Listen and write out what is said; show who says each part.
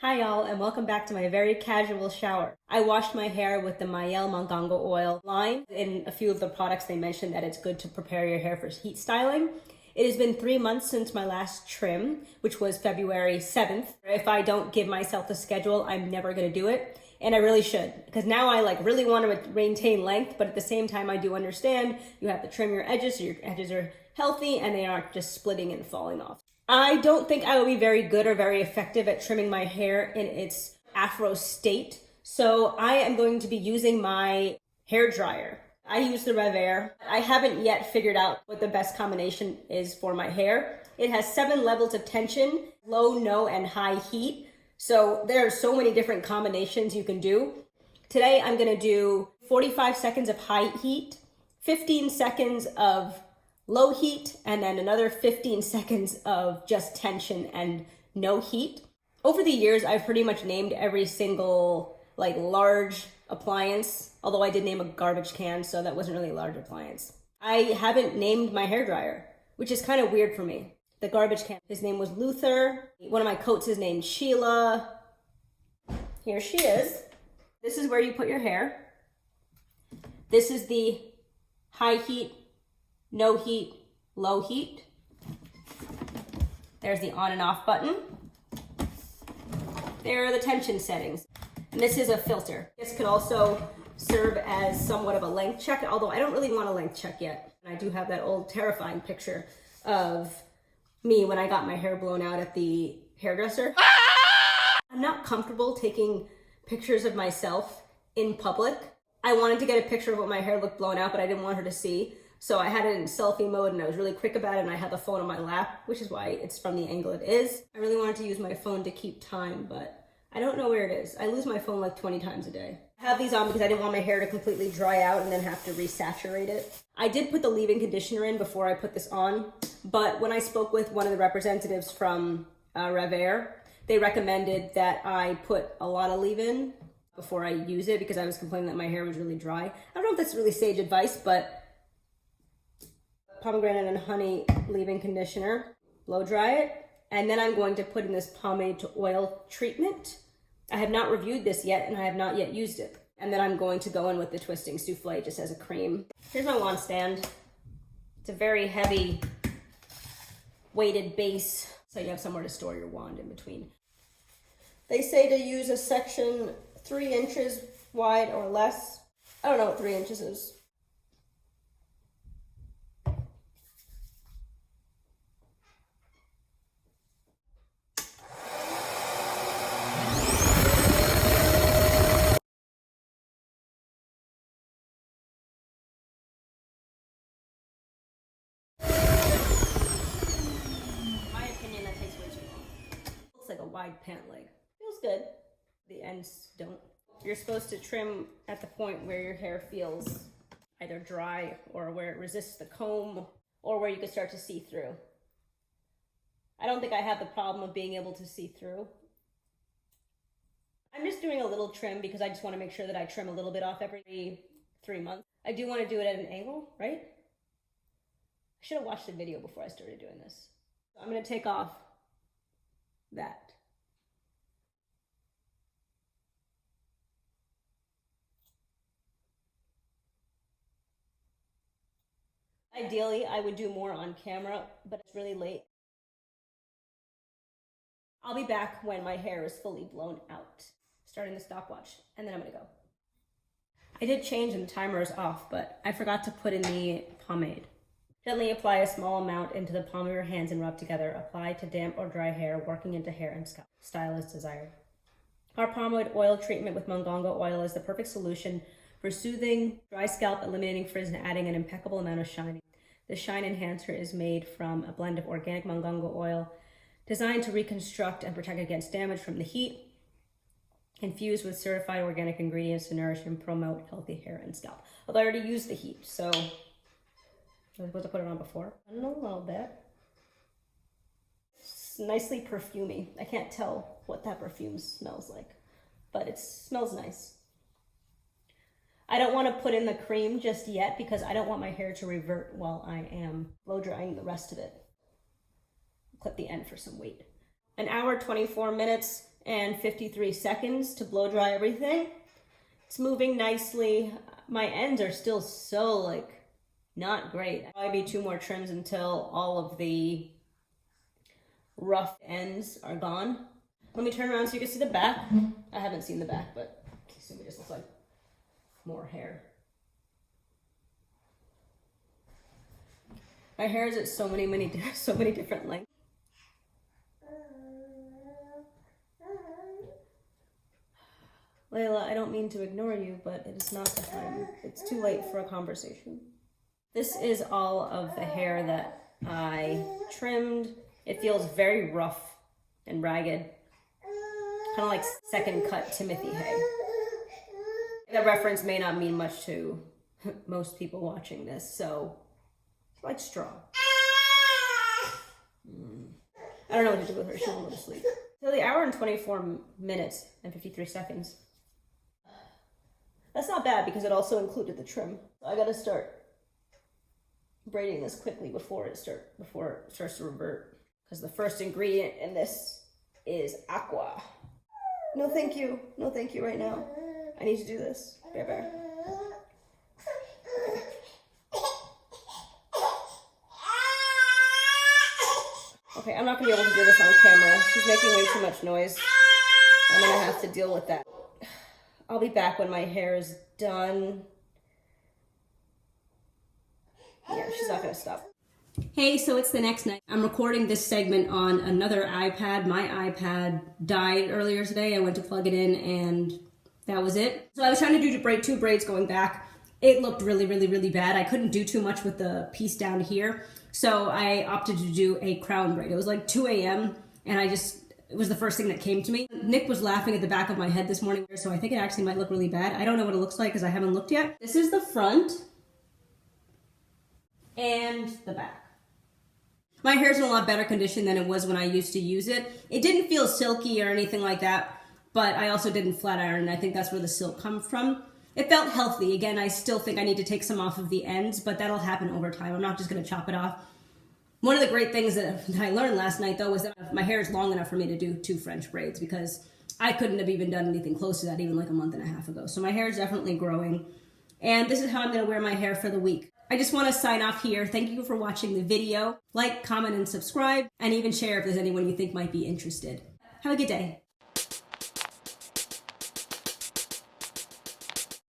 Speaker 1: Hi y'all, and welcome back to my very casual shower. I washed my hair with the Mielle Mongongo oil line. In a few of the products they mentioned that it's good to prepare your hair for heat styling. It has been 3 months since my last trim, which was February 7th. If I don't give myself a schedule, I'm never gonna do it. And I really should, because now I really want to maintain length, but at the same time I do understand you have to trim your edges so your edges are healthy and they aren't just splitting and falling off. I don't think I will be very good or very effective at trimming my hair in its afro state. So I am going to be using my hair dryer. I use the Revair. I haven't yet figured out what the best combination is for my hair. It has 7 levels of tension, low, no, and high heat. So there are so many different combinations you can do. Today I'm gonna do 45 seconds of high heat, 15 seconds of low heat, and then another 15 seconds of just tension and no heat. Over the years, I've pretty much named every single large appliance, although I did name a garbage can, so that wasn't really a large appliance. I haven't named my hairdryer, which is kind of weird for me. The garbage can, his name was Luther. One of my coats is named Sheila. Here she is. This is where you put your hair. This is the high heat, no heat, low heat. There's the on and off button. There are the tension settings. And this is a filter. This could also serve as somewhat of a length check, although I don't really want a length check yet. And I do have that old terrifying picture of me when I got my hair blown out at the hairdresser. I'm not comfortable taking pictures of myself in public. I wanted to get a picture of what my hair looked blown out, but I didn't want her to see. So I had it in selfie mode and I was really quick about it, and I had the phone on my lap, which is why it's from the angle it is. I really wanted to use my phone to keep time, but I don't know where it is. I lose my phone like 20 times a day. I have these on because I didn't want my hair to completely dry out and then have to resaturate it. I did put the leave-in conditioner in before I put this on, but when I spoke with one of the representatives from Revair, they recommended that I put a lot of leave-in before I use it because I was complaining that my hair was really dry. I don't know if that's really sage advice, but pomegranate and honey leave-in conditioner, blow dry it, and then I'm going to put in this pomade-to-oil treatment. I have not reviewed this yet and I have not yet used it. And then I'm going to go in with the twisting souffle just as a cream. Here's my wand stand. It's a very heavy weighted base, so you have somewhere to store your wand in between. They say to use a section 3 inches wide or less. I don't know what 3 inches is. Like a wide pant leg. Feels good. The ends don't. You're supposed to trim at the point where your hair feels either dry or where it resists the comb or where you can start to see through. I don't think I have the problem of being able to see through. I'm just doing a little trim because I just want to make sure that I trim a little bit off every 3 months. I do want to do it at an angle, right? I should have watched the video before I started doing this. So I'm going to take off that. Ideally, I would do more on camera, but it's really late. I'll be back when my hair is fully blown out. Starting the stopwatch, and then I'm gonna go. I did change and the timer is off, but I forgot to put in the pomade. Gently apply a small amount into the palm of your hands and rub together. Apply to damp or dry hair, working into hair and scalp. Style as desired. Our pomade oil treatment with Mongongo oil is the perfect solution for soothing dry scalp, eliminating frizz, and adding an impeccable amount of shine. The shine enhancer is made from a blend of organic Mongongo oil designed to reconstruct and protect against damage from the heat, infused with certified organic ingredients to nourish and promote healthy hair and scalp. Although I already used the heat, so I was supposed to put it on before. I don't know, a little bit. It's nicely perfumey. I can't tell what that perfume smells like, but it smells nice. I don't want to put in the cream just yet because I don't want my hair to revert while I am blow drying the rest of it. Clip the end for some weight. An hour, 24 minutes, and 53 seconds to blow dry everything. It's moving nicely. My ends are still so like not great. I'll be 2 more trims until all of the rough ends are gone. Let me turn around so you can see the back. I haven't seen the back, but it just looks like more hair. My hair is at so many different lengths. Layla, I don't mean to ignore you, but it is not the time. It's too late for a conversation. This is all of the hair that I trimmed. It feels very rough and ragged. Kind of like second cut Timothy hay. That reference may not mean much to most people watching this, so it's like straw. I don't know what to do with her. She won't go to sleep. So the hour and 24 minutes and 53 seconds. That's not bad because it also included the trim. I gotta start braiding this quickly before it starts to revert. Because the first ingredient in this is aqua. No thank you. No thank you right now. I need to do this. Bear bear. Okay, I'm not gonna be able to do this on camera. She's making way too much noise. I'm gonna have to deal with that. I'll be back when my hair is done. Yeah, she's not gonna stop. Hey, so it's the next night. I'm recording this segment on another iPad. My iPad died earlier today. I went to plug it in and that was it. So I was trying to do two braids going back. It looked really bad. I couldn't do too much with the piece down here. So I opted to do a crown braid. It was like 2 a.m. and it was the first thing that came to me. Nick was laughing at the back of my head this morning, so I think it actually might look really bad. I don't know what it looks like because I haven't looked yet. This is the front and the back. My hair's in a lot better condition than it was when I used to use it. It didn't feel silky or anything like that, but I also didn't flat iron, and I think that's where the silk comes from. It felt healthy. Again, I still think I need to take some off of the ends, but that'll happen over time. I'm not just gonna chop it off. One of the great things that I learned last night, though, was that my hair is long enough for me to do 2 French braids because I couldn't have even done anything close to that even like a month and a half ago. So my hair is definitely growing. And this is how I'm gonna wear my hair for the week. I just wanna sign off here. Thank you for watching the video. Like, comment, and subscribe, and even share if there's anyone you think might be interested. Have a good day.